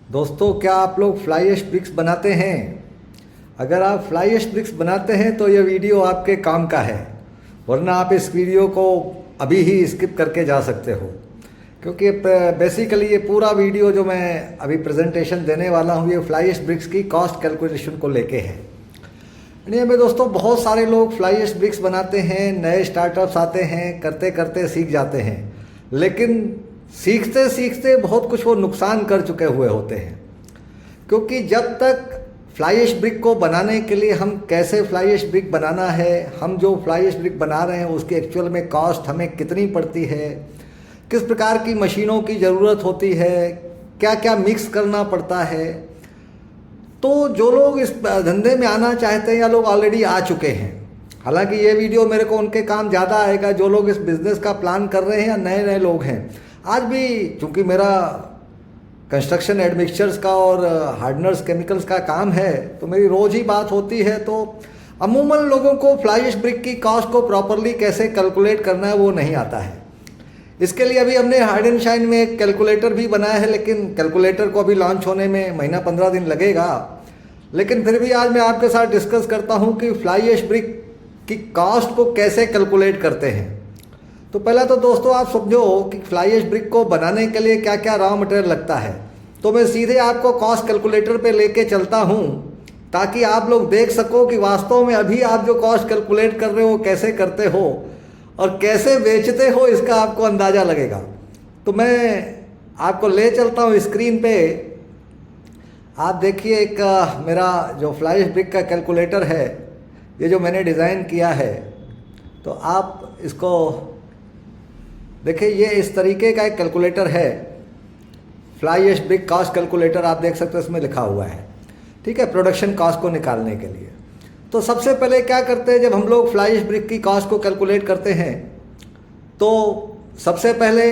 दोस्तों, क्या आप लोग फ्लाई ऐश ब्रिक्स बनाते हैं? अगर आप फ्लाई ऐश ब्रिक्स बनाते हैं तो ये वीडियो आपके काम का है, वरना आप इस वीडियो को अभी ही स्किप करके जा सकते हो, क्योंकि बेसिकली ये पूरा वीडियो जो मैं अभी प्रेजेंटेशन देने वाला हूँ ये फ्लाई ऐश ब्रिक्स की कॉस्ट कैलकुलेशन को लेके है। इंडिया में दोस्तों बहुत सारे लोग फ्लाई ऐश ब्रिक्स बनाते हैं, नए स्टार्टअप्स आते हैं, करते करते सीख जाते हैं, लेकिन सीखते सीखते बहुत कुछ वो नुकसान कर चुके हुए होते हैं। क्योंकि जब तक फ्लाई ऐश ब्रिक को बनाने के लिए हम कैसे फ्लाई ऐश ब्रिक बनाना है, हम जो फ्लाई ऐश ब्रिक बना रहे हैं उसकी एक्चुअल में कॉस्ट हमें कितनी पड़ती है, किस प्रकार की मशीनों की ज़रूरत होती है, क्या क्या मिक्स करना पड़ता है, तो जो लोग इस धंधे में आना चाहते हैं या लोग ऑलरेडी आ चुके हैं, हालांकि ये वीडियो मेरे को उनके काम ज़्यादा आएगा जो लोग इस बिज़नेस का प्लान कर रहे हैं या नए नए लोग हैं। आज भी चूँकि मेरा कंस्ट्रक्शन एडमिक्सचर्स का और हार्डनर्स केमिकल्स का काम है तो मेरी रोज़ ही बात होती है, तो अमूमन लोगों को फ्लाई ऐश ब्रिक की कॉस्ट को प्रॉपरली कैसे कैलकुलेट करना है वो नहीं आता है। इसके लिए अभी हमने हार्ड एंड शाइन में एक कैलकुलेटर भी बनाया है, लेकिन कैलकुलेटर को अभी लॉन्च होने में महीना 15 दिन लगेगा। लेकिन फिर भी आज मैं आपके साथ डिस्कस करता हूँ कि फ्लाई ऐश ब्रिक की कॉस्ट को कैसे कैलकुलेट करते हैं। तो पहला तो दोस्तों आप समझो कि फ्लाई ऐश ब्रिक को बनाने के लिए क्या क्या रॉ मटेरियल लगता है। तो मैं सीधे आपको कॉस्ट कैलकुलेटर पे लेके चलता हूँ ताकि आप लोग देख सको कि वास्तव में अभी आप जो कॉस्ट कैलकुलेट कर रहे हो कैसे करते हो और कैसे बेचते हो, इसका आपको अंदाज़ा लगेगा। तो मैं आपको ले चलता हूँ स्क्रीन पे। आप देखिए एक मेरा जो फ्लाई ऐश ब्रिक का कैलकुलेटर है, ये जो मैंने डिज़ाइन किया है, तो आप इसको देखिए, ये इस तरीके का एक कैलकुलेटर है। Fly ash brick cost calculator आप देख सकते हो, इसमें लिखा हुआ है, ठीक है, प्रोडक्शन कॉस्ट को निकालने के लिए। तो सबसे पहले क्या करते हैं, जब हम लोग फ्लाई ऐश ब्रिक की कॉस्ट को कैलकुलेट करते हैं तो सबसे पहले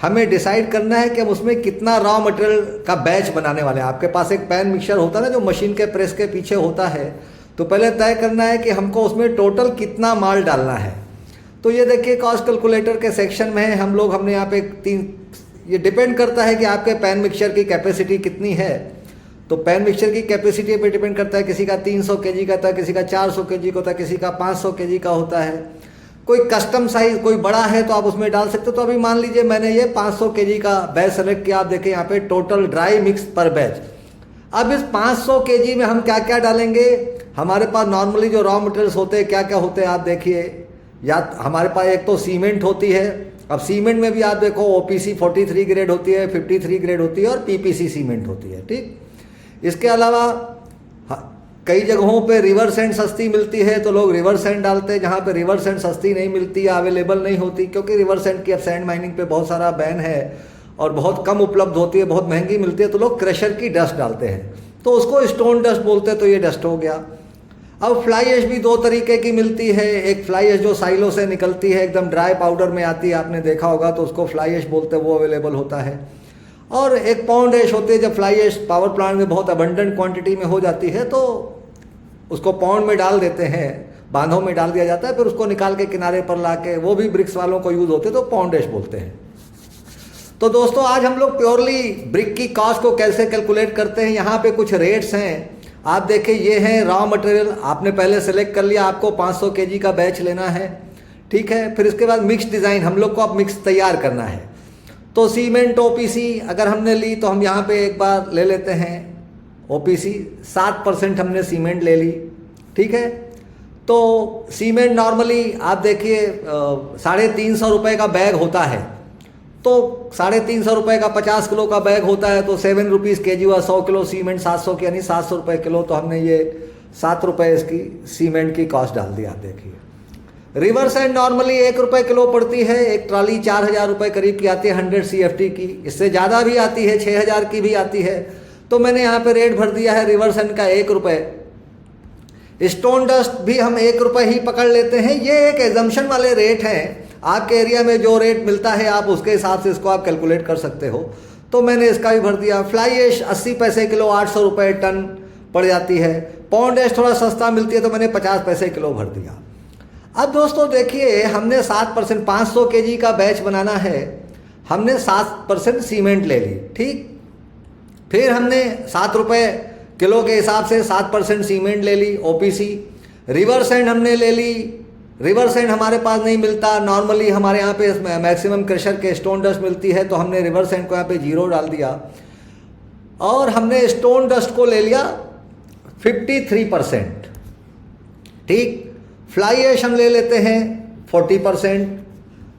हमें डिसाइड करना है कि हम उसमें कितना रॉ मटेरियल का बैच बनाने वाले हैं। आपके पास एक पैन मिक्सचर होता है ना जो मशीन के प्रेस के पीछे होता है, तो पहले तय करना है कि हमको उसमें टोटल कितना माल डालना है। तो ये देखिए कॉस्ट कैलकुलेटर के सेक्शन में है, हमने यहाँ पे ये डिपेंड करता है कि आपके पैन मिक्सचर की कैपेसिटी कितनी है। तो पैन मिक्सचर की कैपेसिटी पे डिपेंड करता है, किसी का 300 केजी का होता है, किसी का 400 केजी का होता है, किसी का 500 केजी का होता है। कोई कस्टम साइज कोई बड़ा है तो आप उसमें डाल सकते हो। तो अभी मान लीजिए मैंने ये 500 केजी का बैच सेलेक्ट किया। आप देखें यहाँ पे टोटल ड्राई मिक्स पर बैच। अब इस 500 केजी में हम क्या क्या डालेंगे, हमारे पास नॉर्मली जो रॉ मटेरियल्स होते हैं क्या क्या होते हैं आप देखिए। या हमारे पास एक तो सीमेंट होती है। अब सीमेंट में भी आप देखो OPC 43 ग्रेड होती है, 53 ग्रेड होती है और PPC सीमेंट होती है, ठीक। इसके अलावा कई जगहों पे रिवर सैंड सस्ती मिलती है तो लोग रिवर सैंड डालते हैं। जहाँ पे रिवर सैंड सस्ती नहीं मिलती या अवेलेबल नहीं होती, क्योंकि रिवर सैंड की अब सैंड माइनिंग पे बहुत सारा बैन है और बहुत कम उपलब्ध होती है, बहुत महंगी मिलती है, तो लोग क्रशर की डस्ट डालते हैं, तो उसको स्टोन डस्ट बोलते हैं। तो ये डस्ट हो गया। अब फ्लाई ऐश भी दो तरीके की मिलती है। एक फ्लाई ऐश जो साइलो से निकलती है, एकदम ड्राई पाउडर में आती है, आपने देखा होगा, तो उसको फ्लाई ऐश बोलते हैं, वो अवेलेबल होता है। और एक पाउंड ऐश होती है। जब फ्लाई ऐश पावर प्लांट में बहुत अबंडेंट क्वांटिटी में हो जाती है तो उसको पाउंड में डाल देते हैं, बांधों में डाल दिया जाता है, फिर उसको निकाल के किनारे पर ला के, वो भी ब्रिक्स वालों को यूज़ होते हैं, तो पाउंड ऐश बोलते हैं। तो दोस्तों आज हम लोग प्योरली ब्रिक की कॉस्ट को कैसे कैलकुलेट करते हैं। यहाँ पे कुछ रेट्स हैं, आप देखिए, ये हैं रॉ मटेरियल। आपने पहले सेलेक्ट कर लिया, आपको 500 केजी का बैच लेना है, ठीक है। फिर इसके बाद मिक्स डिज़ाइन, हम लोग को अब मिक्स तैयार करना है। तो सीमेंट OPC अगर हमने ली तो हम यहाँ पे एक बार ले लेते हैं OPC 7% हमने सीमेंट ले ली, ठीक है। तो सीमेंट नॉर्मली आप देखिए 350 रुपये का बैग होता है, तो 350 रुपये का 50 किलो का बैग होता है, तो 7 रुपीज़ केजी हुआ। 100 किलो सीमेंट 700 की, यानी 700 रुपये किलो। तो हमने ये 7 रुपये इसकी सीमेंट की कॉस्ट डाल दी। आप देखिए रिवर सैंड नॉर्मली 1 रुपये किलो पड़ती है। एक ट्राली 4000 रुपये करीब की आती है 100 CFT की, इससे ज़्यादा भी आती है, 6000 की भी आती है। तो मैंने यहाँ पे रेट भर दिया है रिवर सैंड का 1 रुपये। स्टोन डस्ट भी हम 1 रुपये ही पकड़ लेते हैं। ये एक एजम्पशन वाले रेट हैं, आपके एरिया में जो रेट मिलता है आप उसके हिसाब से इसको आप कैलकुलेट कर सकते हो। तो मैंने इसका भी भर दिया। फ्लाई ऐश 80 पैसे किलो, 800 रुपये टन पड़ जाती है। पाउंड ऐश थोड़ा सस्ता मिलती है तो मैंने 50 पैसे किलो भर दिया। अब दोस्तों देखिए, हमने 7% 500 केजी का बैच बनाना है, हमने 7% सीमेंट ले ली, ठीक। फिर हमने 7 रुपये किलो के हिसाब से 7% सीमेंट ले ली OPC। रिवर सैंड हमने ले ली। रिवर सैंड हमारे पास नहीं मिलता, नॉर्मली हमारे यहाँ पे मैक्सिमम क्रशर के स्टोन डस्ट मिलती है, तो हमने रिवर सैंड को यहाँ पे 0 डाल दिया और हमने स्टोन डस्ट को ले लिया 53%। ठीक, फ्लाई ऐश हम ले लेते हैं 40%।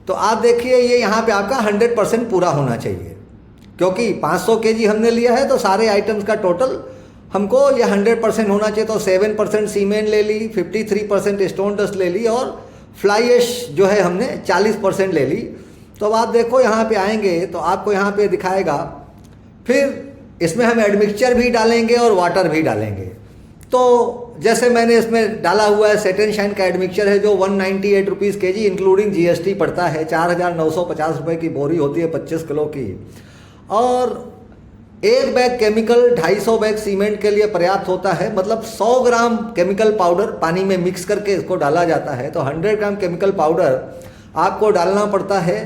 तो आप देखिए ये यहाँ पे आपका 100% पूरा होना चाहिए, क्योंकि 500 केजी हमने लिया है तो सारे आइटम्स का टोटल हमको ये 100% होना चाहिए। तो 7% सीमेंट ले ली, 53% स्टोन डस्ट ले ली और फ्लाई ऐश जो है हमने 40% ले ली। तो अब आप देखो यहाँ पे आएंगे तो आपको यहाँ पे दिखाएगा, फिर इसमें हम एडमिक्सचर भी डालेंगे और वाटर भी डालेंगे। तो जैसे मैंने इसमें डाला हुआ है सेट एंड शाइन का एडमिक्सचर है जो 198 रुपीज़ के जी इंक्लूडिंग GST पड़ता है। 4,950 रुपये की बोरी होती है 25 किलो की। और 1 बैग केमिकल 250 बैग सीमेंट के लिए पर्याप्त होता है। मतलब 100 ग्राम केमिकल पाउडर पानी में मिक्स करके इसको डाला जाता है। तो 100 ग्राम केमिकल पाउडर आपको डालना पड़ता है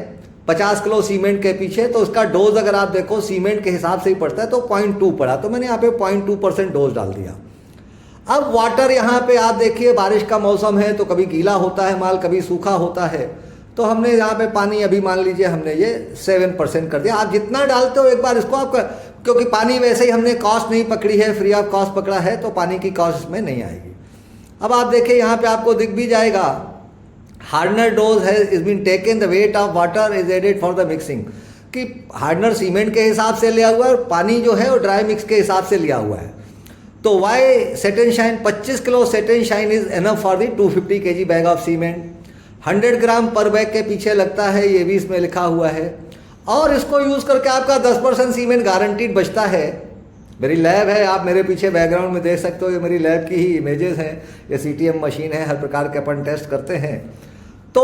50 किलो सीमेंट के पीछे। तो उसका डोज अगर आप देखो सीमेंट के हिसाब से ही पड़ता है तो 0.2 पड़ा, तो मैंने यहाँ पे 0.2% डोज डाल दिया। अब वाटर यहाँ पे आप देखिए बारिश का मौसम है तो कभी गीला होता है माल, कभी सूखा होता है। तो हमने यहाँ पे पानी अभी मान लीजिए हमने ये 7% कर दिया। आप जितना डालते हो एक बार इसको आप, क्योंकि पानी वैसे ही हमने कॉस्ट नहीं पकड़ी है, फ्री ऑफ कॉस्ट पकड़ा है, तो पानी की कॉस्ट इसमें नहीं आएगी। अब आप देखिए यहाँ पे आपको दिख भी जाएगा हार्डनर डोज है is been taken, the weight of water is added for the mixing, कि हार्डनर सीमेंट के हिसाब से लिया हुआ है और पानी जो है वो ड्राई मिक्स के हिसाब से लिया हुआ है। तो why set and shine 25 kilo set and shine is enough for the 250 kg bag of cement. 100 gram per bag के पीछे लगता है, ये भी इसमें लिखा हुआ है। और इसको यूज़ करके आपका 10% सीमेंट गारंटीड बचता है। मेरी लैब है, आप मेरे पीछे बैकग्राउंड में देख सकते हो, ये मेरी लैब की ही इमेजेस हैं। ये CTM मशीन है, हर प्रकार के अपन टेस्ट करते हैं। तो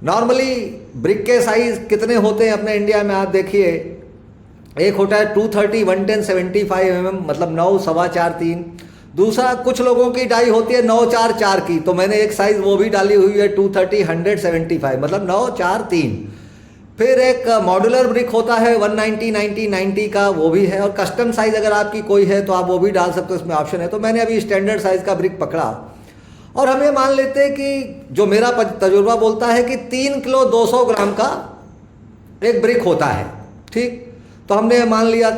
नॉर्मली ब्रिक के साइज कितने होते हैं अपने इंडिया में, आप देखिए एक होता है 230, 110, 75 mm, मतलब 9, 4.25, 3। दूसरा कुछ लोगों की डाई होती है 9, 4, 4 की, तो मैंने एक साइज वो भी डाली हुई है 230, 100, 75, मतलब 9, 4, 3। फिर एक मॉड्यूलर ब्रिक होता है 190, 90, 90 का, वो भी है। और कस्टम साइज अगर आपकी कोई है तो आप वो भी डाल सकते हो, इसमें ऑप्शन है। तो मैंने अभी स्टैंडर्ड साइज का ब्रिक पकड़ा और हमें मान लेते हैं कि जो मेरा तजुर्बा बोलता है कि 3 किलो 200 ग्राम का एक ब्रिक होता है। ठीक, तो हमने मान लिया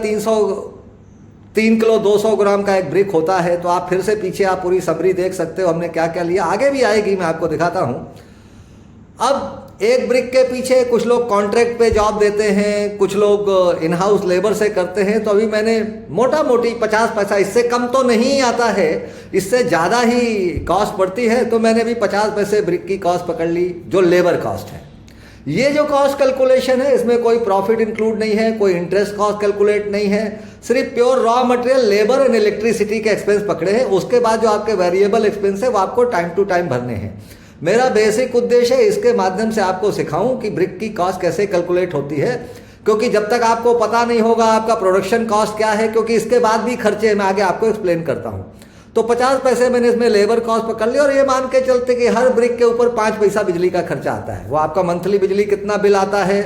3 किलो 200 ग्राम का एक ब्रिक होता है। तो आप फिर से पीछे आप पूरी समरी देख सकते हो हमने क्या क्या लिया, आगे भी आएगी, मैं आपको दिखाता हूँ। अब एक ब्रिक के पीछे कुछ लोग कॉन्ट्रैक्ट पे जॉब देते हैं, कुछ लोग इन हाउस लेबर से करते हैं। तो अभी मैंने मोटा मोटी 50 पैसा, इससे कम तो नहीं आता है, इससे ज़्यादा ही कॉस्ट पड़ती है। तो मैंने भी 50 पैसे ब्रिक की कॉस्ट पकड़ ली जो लेबर कॉस्ट है। ये जो कॉस्ट कैलकुलेशन है इसमें कोई प्रॉफिट इंक्लूड नहीं है, कोई इंटरेस्ट कॉस्ट कैलकुलेट नहीं है, सिर्फ pure raw material, labour and electricity के एक्सपेंस पकड़े हैं। उसके बाद जो आपके वेरिएबल एक्सपेंस है वो आपको टाइम टू टाइम भरने हैं। मेरा बेसिक उद्देश्य है इसके माध्यम से आपको सिखाऊं कि ब्रिक की कॉस्ट कैसे कैलकुलेट होती है, क्योंकि जब तक आपको पता नहीं होगा आपका प्रोडक्शन कॉस्ट क्या है, क्योंकि इसके बाद भी खर्चे मैं आगे आपको एक्सप्लेन करता हूं। तो 50 पैसे मैंने इसमें लेबर कॉस्ट पकड़ लिया और ये मान के चलते कि हर ब्रिक के ऊपर 5 पैसा बिजली का खर्चा आता है। वो आपका मंथली बिजली कितना बिल आता है,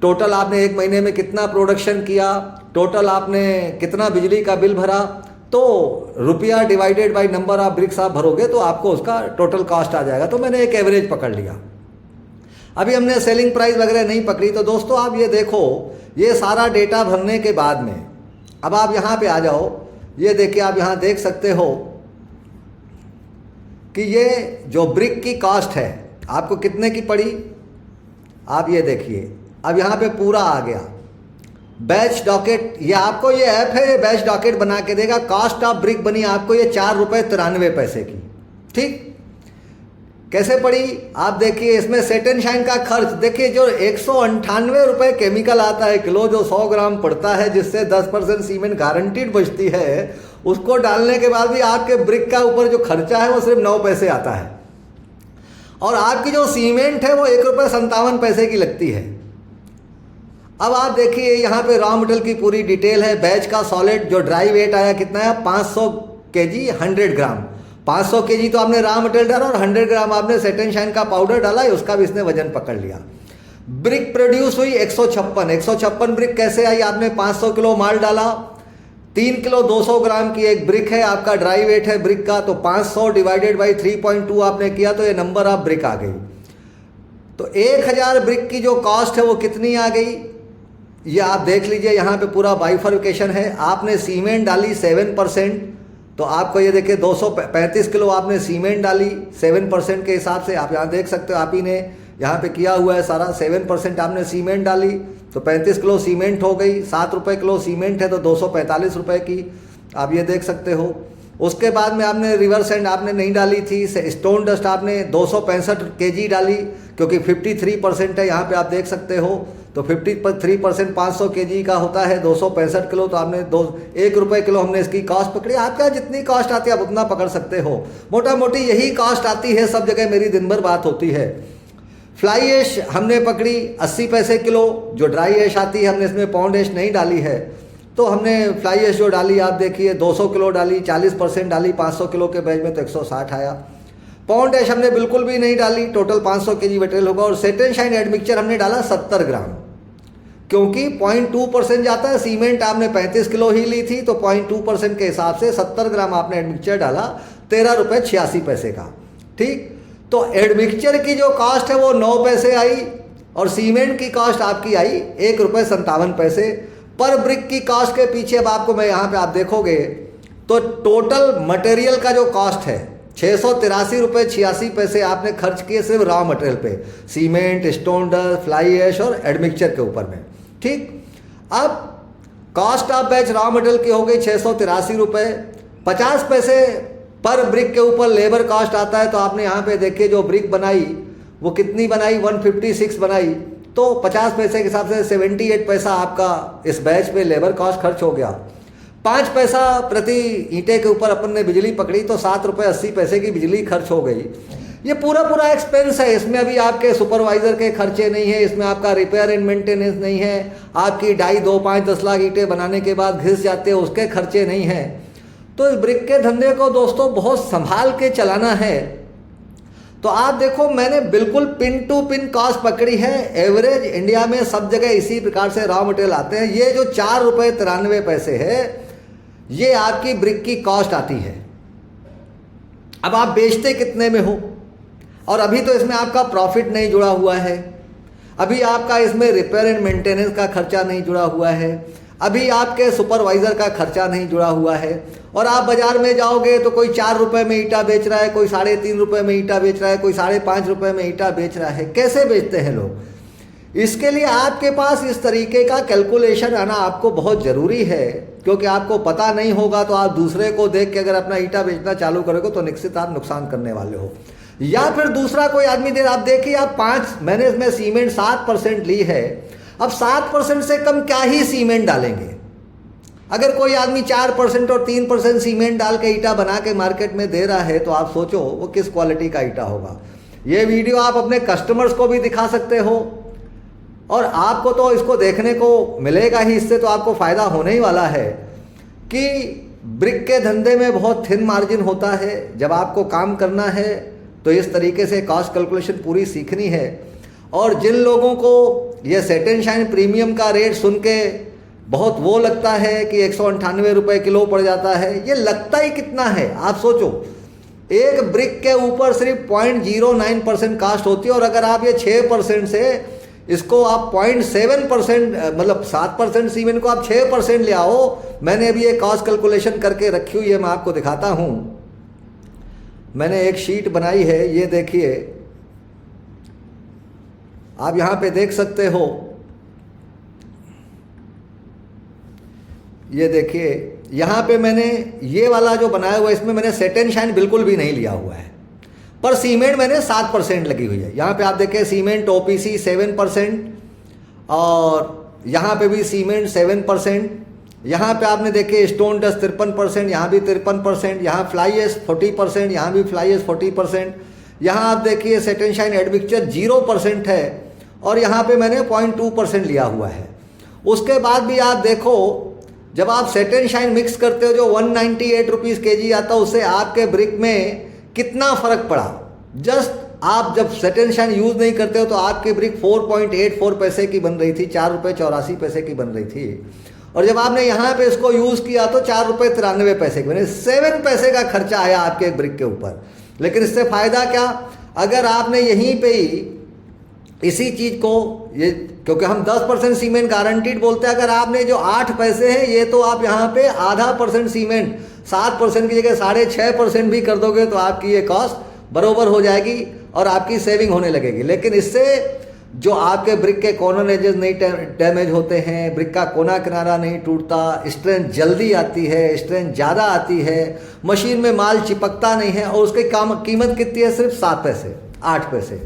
टोटल आपने एक महीने में कितना प्रोडक्शन किया, टोटल आपने कितना बिजली का बिल भरा, तो रुपया divided by number of BRICS आप भरोगे तो आपको उसका टोटल कॉस्ट आ जाएगा। तो मैंने एक एवरेज पकड़ लिया। अभी हमने सेलिंग प्राइस वगैरह नहीं पकड़ी। तो दोस्तों आप ये देखो, ये सारा डेटा भरने के बाद में अब आप यहाँ पे आ जाओ, ये देखिए आप यहाँ देख सकते हो कि ये जो ब्रिक की कॉस्ट है आपको कितने की पड़ी, आप ये देखिए। अब यहाँ पे पूरा आ गया बैच डॉकेट, ये आपको ये ऐप है, ये बैच डॉकेट बना के देगा। कॉस्ट ऑफ ब्रिक बनी आपको ये 4 रुपये 93 पैसे की। ठीक, कैसे पड़ी आप देखिए। इसमें सेट एंड शाइन का खर्च देखिए, जो 198 रुपये केमिकल आता है किलो, जो 100 ग्राम पड़ता है, जिससे 10% सीमेंट गारंटीड बचती है, उसको डालने के बाद भी आपके ब्रिक का ऊपर जो खर्चा है वो सिर्फ 9 पैसे आता है। और आपकी जो सीमेंट है वो 1 रुपये 57 पैसे की लगती है। अब आप देखिए यहाँ पे रॉ मटेरियल की पूरी डिटेल है। बैच का सॉलिड जो ड्राई वेट आया कितना है, 500 kg 100 ग्राम। 500 kg तो आपने रॉ मटेरियल डाला और 100 ग्राम आपने सेट एंड शाइन का पाउडर डाला है, उसका भी इसने वजन पकड़ लिया। ब्रिक प्रोड्यूस हुई 156 ब्रिक कैसे आई, आपने 500 किलो माल डाला, 3 किलो 200 ग्राम की एक ब्रिक है, आपका ड्राई वेट है ब्रिक का, तो 500 डिवाइडेड बाई 3.2 आपने किया तो ये नंबर ऑफ ब्रिक आ गई। तो 1000 ब्रिक की जो कॉस्ट है वो कितनी आ गई, ये आप देख लीजिए। यहाँ पे पूरा बाइफर्केशन है। आपने सीमेंट डाली 7%, तो आपको ये देखिए 235 किलो आपने सीमेंट डाली 7% के हिसाब से। आप यहाँ देख सकते हो, आप ही ने यहाँ पे किया हुआ है सारा। 7% आपने सीमेंट डाली तो 35 किलो सीमेंट हो गई। 7 रुपये किलो सीमेंट है तो 245 रुपये की, आप ये देख सकते हो। उसके बाद में आपने रिवर्स एंड आपने नहीं डाली थी, स्टोन डस्ट आपने 265 kg डाली, क्योंकि 53% है यहाँ पे आप देख सकते हो। तो 53% 500 kg का होता है 265 किलो, तो आपने 1 रुपये किलो हमने इसकी कॉस्ट पकड़ी। आपका जितनी कॉस्ट आती है आप उतना पकड़ सकते हो, मोटा मोटी यही कॉस्ट आती है सब जगह। मेरी दिन भर बात होती है। फ्लाई ऐश हमने पकड़ी 80 पैसे किलो, जो ड्राई ऐश आती है, हमने इसमें पाउंड ऐश नहीं डाली है। तो हमने फ्लाई ऐश जो डाली आप देखिए 200 किलो डाली, 40% डाली 500 किलो के बैच में, तो 160 आया। पाउंड ऐश हमने बिल्कुल भी नहीं डाली, टोटल 500 kg मटेरियल होगा। और सेट एंड शाइन एडमिक्सचर हमने डाला 70 ग्राम, क्योंकि 0.2% जाता है। सीमेंट आपने 35 किलो ही ली थी, तो 0.2% के हिसाब से 70 ग्राम आपने एडमिक्सचर डाला, 13 रुपये 86 पैसे का। ठीक, तो एडमिक्सचर की जो कॉस्ट है वो 9 पैसे आई, और सीमेंट की कॉस्ट आपकी आई 1 रुपये 57 पैसे। पर ब्रिक की कॉस्ट के पीछे अब आपको मैं यहाँ पे आप देखोगे तो टोटल मटेरियल का जो कॉस्ट है 683 रुपये 86 पैसे आपने खर्च किए सिर्फ रॉ मटेरियल पे, cement, stone dust, fly ash और एडमिक्सचर के ऊपर में। ठीक, अब cost of batch raw material की हो गई 683 रुपये, 50 पैसे पर ब्रिक के ऊपर लेबर कॉस्ट आता है। तो आपने यहाँ पे देखिए जो ब्रिक बनाई वो कितनी बनाई, 156 बनाई, तो 50 पैसे के हिसाब से 78 पैसा आपका इस बैच पे लेबर कॉस्ट खर्च हो गया। 5 पैसा प्रति ईंटे के ऊपर अपन ने बिजली पकड़ी, तो 7 रुपये 80 पैसे की बिजली खर्च हो गई। ये पूरा एक्सपेंस है। इसमें अभी आपके सुपरवाइजर के खर्चे नहीं है, इसमें आपका रिपेयर एंड मेंटेनेंस नहीं है, आपकी 2.5, 2, 5, 10 लाख ईंटें बनाने के बाद घिस जाते हैं उसके खर्चे नहीं हैं। तो इस ब्रिक के धंधे को दोस्तों बहुत संभाल के चलाना है। तो आप देखो मैंने बिल्कुल पिन टू पिन कॉस्ट पकड़ी है। एवरेज इंडिया में सब जगह इसी प्रकार से रॉ मटेरियल आते हैं। ये जो 4 रुपये 93 पैसे है, ये आपकी ब्रिक की कॉस्ट आती है। अब आप बेचते कितने में हो, और अभी तो इसमें आपका प्रॉफिट नहीं जुड़ा हुआ है, अभी आपका इसमें रिपेयर एंड मेंटेनेंस का खर्चा नहीं जुड़ा हुआ है, अभी आपके सुपरवाइजर का खर्चा नहीं जुड़ा हुआ है। और आप बाजार में जाओगे तो कोई 4 रुपये में ईंटा बेच रहा है, कोई 3.5 रुपये में ईंटा बेच रहा है, कोई 5.5 रुपये में ईंटा बेच रहा है। कैसे बेचते हैं लोग? इसके लिए आपके पास इस तरीके का कैलकुलेशन आना आपको बहुत ज़रूरी है, क्योंकि आपको पता नहीं होगा तो आप दूसरे को देख के अगर अपना ईंटा बेचना चालू करोगे तो निश्चित आप नुकसान करने वाले हो। या फिर दूसरा कोई आदमी दे, आप देखिए आप 5, मैंने इसमें सीमेंट 7% ली है, अब 7% से कम क्या ही सीमेंट डालेंगे। अगर कोई आदमी 4% और 3% सीमेंट डाल के ईंटा बना के मार्केट में दे रहा है, तो आप सोचो वो किस क्वालिटी का ईंटा होगा। ये वीडियो आप अपने कस्टमर्स को भी दिखा सकते हो, और आपको तो इसको देखने को मिलेगा ही, इससे तो आपको फ़ायदा होने ही वाला है कि ब्रिक के धंधे में बहुत थिन मार्जिन होता है। जब आपको काम करना है तो इस तरीके से कॉस्ट कैलकुलेशन पूरी सीखनी है। और जिन लोगों को ये सेट एंड शाइन प्रीमियम का रेट सुन के बहुत वो लगता है कि 198 रुपये किलो पड़ जाता है, ये लगता ही कितना है आप सोचो। एक ब्रिक के ऊपर सिर्फ 0.09% कास्ट होती है, और अगर आप ये 6% से इसको आप 0.7% मतलब 7% सीमेंट को आप 6% ले आओ। मैंने अभी ये कॉस्ट कैलकुलेशन करके रखी हुई है, मैं आपको दिखाता हूँ। मैंने एक शीट बनाई है, ये देखिए आप यहाँ पे देख सकते हो। ये देखिए यहाँ पे मैंने ये वाला जो बनाया हुआ है, इसमें मैंने सेट एंड शाइन बिल्कुल भी नहीं लिया हुआ है, पर सीमेंट मैंने 7% लगी हुई है। यहाँ पे आप देखें सीमेंट ओपीसी 7%, और यहाँ पे भी सीमेंट 7%। यहाँ पे आपने देखे स्टोन डस्ट 53%, यहाँ भी 53%, यहाँ फ्लाई ऐश 40%, यहाँ भी फ्लाई ऐश 40%। यहाँ आप देखिए सेट एंड शाइन एडमिक्सचर 0% है, और यहाँ पे मैंने 0.2% लिया हुआ है। उसके बाद भी आप देखो, जब आप सेट एंड शाइन मिक्स करते हो जो 198 रुपीज़ kg आता है, उससे आपके ब्रिक में कितना फ़र्क पड़ा। जस्ट आप जब सेट एंड शाइन यूज़ नहीं करते हो तो आपकी ब्रिक 4.84 पैसे की बन रही थी, 4 रुपये 84 पैसे की बन रही थी। और जब आपने यहाँ पे इसको यूज़ किया तो 4 रुपये 93 पैसे के बने, 7 पैसे का खर्चा आया आपके एक ब्रिक के ऊपर। लेकिन इससे फ़ायदा क्या, अगर आपने यहीं पे ही इसी चीज़ को ये, क्योंकि हम 10% सीमेंट गारंटीड बोलते हैं, अगर आपने जो 8 पैसे हैं ये तो आप यहाँ पे ½ सीमेंट 7% की जगह 6.5% भी कर दोगे तो आपकी ये कॉस्ट बरोबर हो जाएगी और आपकी सेविंग होने लगेगी। लेकिन इससे जो आपके ब्रिक के कॉर्नर एजेस नहीं डैमेज होते हैं, ब्रिक का कोना किनारा नहीं टूटता, स्ट्रेंथ जल्दी आती है, स्ट्रेंथ ज़्यादा आती है, मशीन में माल चिपकता नहीं है, और उसकी कीमत कितनी है, सिर्फ 7 पैसे 8 पैसे।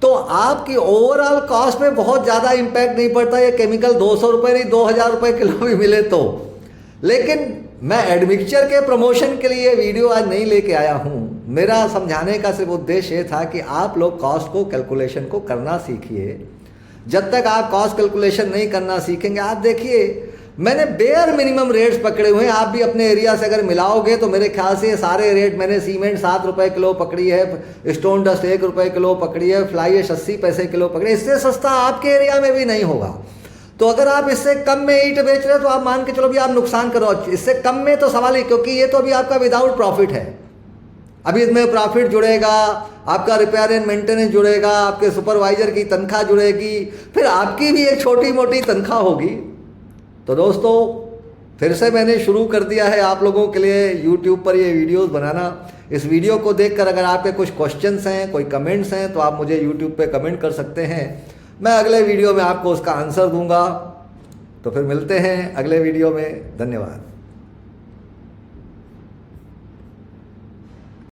तो आपकी ओवरऑल कॉस्ट में बहुत ज़्यादा इम्पैक्ट नहीं पड़ता। ये केमिकल 200 रुपये नहीं 2000 रुपये किलो भी मिले तो। लेकिन मैं एडमिक्सचर के प्रमोशन के लिए वीडियो आज नहीं लेके आया हूँ। मेरा समझाने का सिर्फ उद्देश्य ये था कि आप लोग कॉस्ट को कैलकुलेशन को करना सीखिए। जब तक आप कॉस्ट कैलकुलेशन नहीं करना सीखेंगे, आप देखिए मैंने बेयर मिनिमम रेट्स पकड़े हुए हैं। आप भी अपने एरिया से अगर मिलाओगे तो मेरे ख्याल से सारे रेट, मैंने सीमेंट 7 रुपये किलो पकड़ी है, स्टोन डस्ट 1 रुपये किलो पकड़ी है, फ्लाई ऐश 80 पैसे किलो पकड़ी है। इससे सस्ता आपके एरिया में भी नहीं होगा। तो अगर आप इससे कम में ईंट बेच रहे हो तो आप मान के चलो भी आप नुकसान करो। इससे कम में तो सवाल ही, क्योंकि ये तो अभी आपका विदाउट प्रॉफिट है। अभी इसमें प्रॉफिट जुड़ेगा, आपका रिपेयर एंड मेंटेनेंस जुड़ेगा, आपके सुपरवाइजर की तनख्वाह जुड़ेगी, फिर आपकी भी एक छोटी मोटी तनख्वाह होगी। तो दोस्तों फिर से मैंने शुरू कर दिया है आप लोगों के लिए यूट्यूब पर ये वीडियोस बनाना। इस वीडियो को देखकर अगर आपके कुछ क्वेश्चंस हैं, कोई कमेंट्स हैं, तो आप मुझे यूट्यूब पे कमेंट कर सकते हैं। मैं अगले वीडियो में आपको उसका आंसर दूंगा। तो फिर मिलते हैं अगले वीडियो में। धन्यवाद।